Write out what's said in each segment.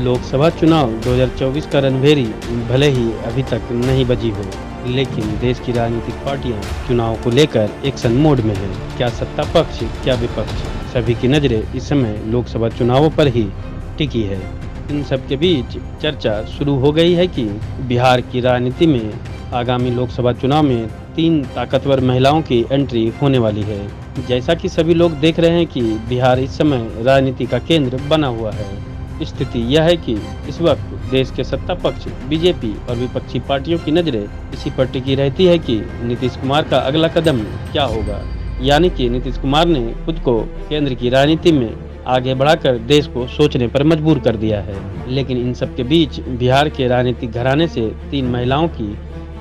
लोकसभा चुनाव 2024 का रणभेरी भले ही अभी तक नहीं बजी हो, लेकिन देश की राजनीतिक पार्टियां चुनाव को लेकर एक्शन मोड में हैं। क्या सत्ता पक्ष, क्या विपक्ष, सभी की नजरें इस समय लोकसभा चुनावों पर ही टिकी है। इन सब के बीच चर्चा शुरू हो गई है कि बिहार की राजनीति में आगामी लोकसभा चुनाव में 3 ताकतवर महिलाओं की एंट्री होने वाली है। जैसा कि सभी लोग देख रहे हैं कि बिहार इस समय राजनीति का केंद्र बना हुआ है। स्थिति यह है कि इस वक्त देश के सत्ता पक्ष बीजेपी और विपक्षी पार्टियों की नजरें इसी पर टिकी रहती है कि नीतीश कुमार का अगला कदम क्या होगा। यानी कि नीतीश कुमार ने खुद को केंद्र की राजनीति में आगे बढ़ाकर देश को सोचने पर मजबूर कर दिया है। लेकिन इन सब के बीच बिहार के राजनीतिक घराने से 3 महिलाओं की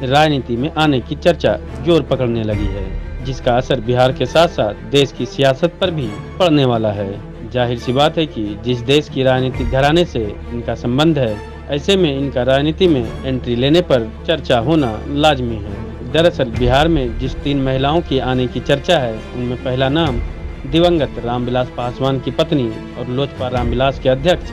राजनीति में आने की चर्चा जोर पकड़ने लगी है, जिसका असर बिहार के साथ साथ देश की सियासत पर भी पड़ने वाला है। जाहिर सी बात है कि जिस देश की राजनीतिक घराने से इनका संबंध है, ऐसे में इनका राजनीति में एंट्री लेने पर चर्चा होना लाजमी है। दरअसल बिहार में जिस 3 महिलाओं की आने की चर्चा है, उनमें पहला नाम दिवंगत रामविलास पासवान की पत्नी और लोजपा रामविलास के अध्यक्ष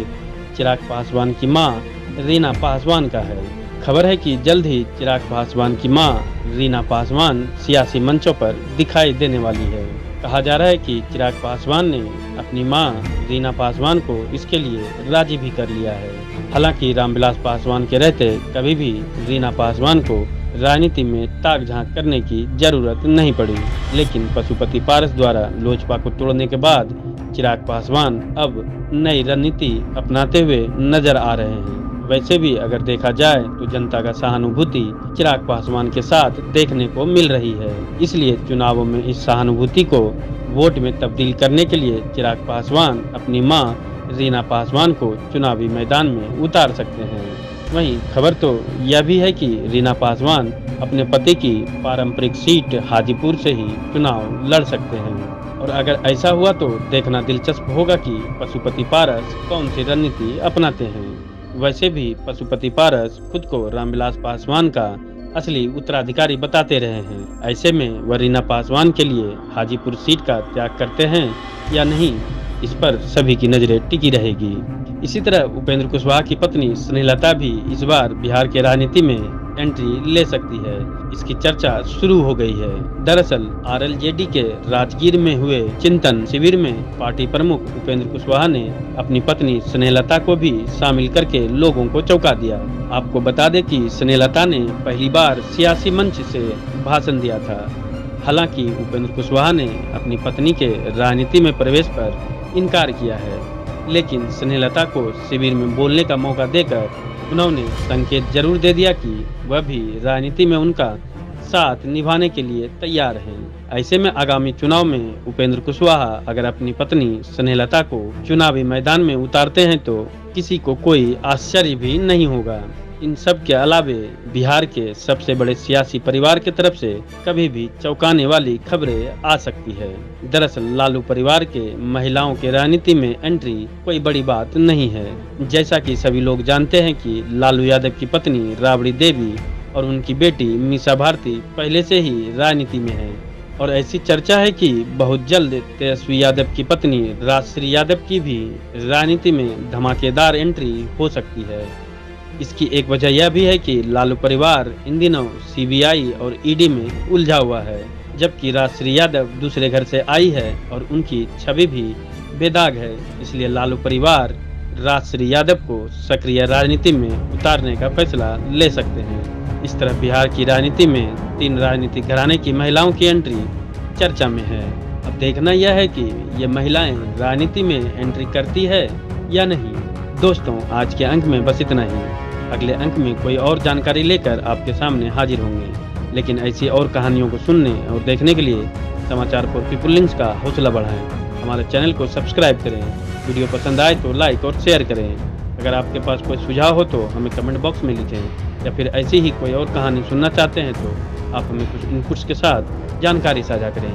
चिराग पासवान की मां रीना पासवान का है। खबर है कि जल्द ही चिराग पासवान की मां रीना पासवान सियासी मंचों पर दिखाई देने वाली है। कहा जा रहा है कि चिराग पासवान ने अपनी मां रीना पासवान को इसके लिए राजी भी कर लिया है। हालांकि रामविलास पासवान के रहते कभी भी रीना पासवान को राजनीति में ताक झांक करने की जरूरत नहीं पड़ी, लेकिन पशुपति पारस द्वारा लोजपा को तोड़ने के बाद चिराग पासवान अब नई रणनीति अपनाते हुए नजर आ रहे हैं। वैसे भी अगर देखा जाए तो जनता का सहानुभूति चिराग पासवान के साथ देखने को मिल रही है। इसलिए चुनावों में इस सहानुभूति को वोट में तब्दील करने के लिए चिराग पासवान अपनी मां रीना पासवान को चुनावी मैदान में उतार सकते हैं। वहीं खबर तो यह भी है कि रीना पासवान अपने पति की पारंपरिक सीट हाजीपुर से ही चुनाव लड़ सकते हैं। और अगर ऐसा हुआ तो देखना दिलचस्प होगा कि पशुपति पारस कौन सी रणनीति अपनाते हैं। वैसे भी पशुपति पारस खुद को रामविलास पासवान का असली उत्तराधिकारी बताते रहे हैं। ऐसे में वह रीना पासवान के लिए हाजीपुर सीट का त्याग करते हैं या नहीं, इस पर सभी की नजरें टिकी रहेगी। इसी तरह उपेंद्र कुशवाहा की पत्नी स्नेहलता भी इस बार बिहार के राजनीति में एंट्री ले सकती है। इसकी चर्चा शुरू हो गई है। दरअसल आरएलजेडी के राजगीर में हुए चिंतन शिविर में पार्टी प्रमुख उपेंद्र कुशवाहा ने अपनी पत्नी स्नेहलता को भी शामिल करके लोगों को चौंका दिया। आपको बता दें कि स्नेहलता ने पहली बार सियासी मंच से भाषण दिया था। हालांकि उपेंद्र कुशवाहा ने अपनी पत्नी के राजनीति में प्रवेश पर इनकार किया है, लेकिन स्नेहलता को शिविर में बोलने का मौका देकर उन्होंने संकेत जरूर दे दिया कि वह भी राजनीति में उनका साथ निभाने के लिए तैयार हैं। ऐसे में आगामी चुनाव में उपेंद्र कुशवाहा अगर अपनी पत्नी स्नेहलता को चुनावी मैदान में उतारते हैं तो किसी को कोई आश्चर्य भी नहीं होगा। इन सब के अलावे बिहार के सबसे बड़े सियासी परिवार की तरफ से कभी भी चौंकाने वाली खबरें आ सकती है। दरअसल लालू परिवार के महिलाओं के राजनीति में एंट्री कोई बड़ी बात नहीं है। जैसा कि सभी लोग जानते हैं कि लालू यादव की पत्नी राबड़ी देवी और उनकी बेटी मीसा भारती पहले से ही राजनीति में है। और ऐसी चर्चा है कि बहुत जल्द तेजस्वी यादव की पत्नी राजश्री यादव की भी राजनीति में धमाकेदार एंट्री हो सकती है। इसकी एक वजह यह भी है कि लालू परिवार इन दिनों सीबीआई और ईडी में उलझा हुआ है, जबकि राजश्री यादव दूसरे घर से आई है और उनकी छवि भी बेदाग है। इसलिए लालू परिवार राजश्री यादव को सक्रिय राजनीति में उतारने का फैसला ले सकते हैं। इस तरह बिहार की राजनीति में 3 राजनीतिक घराने की महिलाओं की एंट्री चर्चा में है। अब देखना यह है कि ये महिलाएं राजनीति में एंट्री करती है या नहीं। दोस्तों, आज के अंक में बस इतना ही। अगले अंक में कोई और जानकारी लेकर आपके सामने हाजिर होंगे। लेकिन ऐसी और कहानियों को सुनने और देखने के लिए समाचार फॉर पीपल लिंक्स का हौसला बढ़ाएं। हमारे चैनल को सब्सक्राइब करें। वीडियो पसंद आए तो लाइक और शेयर करें। अगर आपके पास कोई सुझाव हो तो हमें कमेंट बॉक्स में लिखें, या फिर ऐसी ही कोई और कहानी सुनना चाहते हैं तो आप हमें कुछ इनपुट्स के साथ जानकारी साझा करें।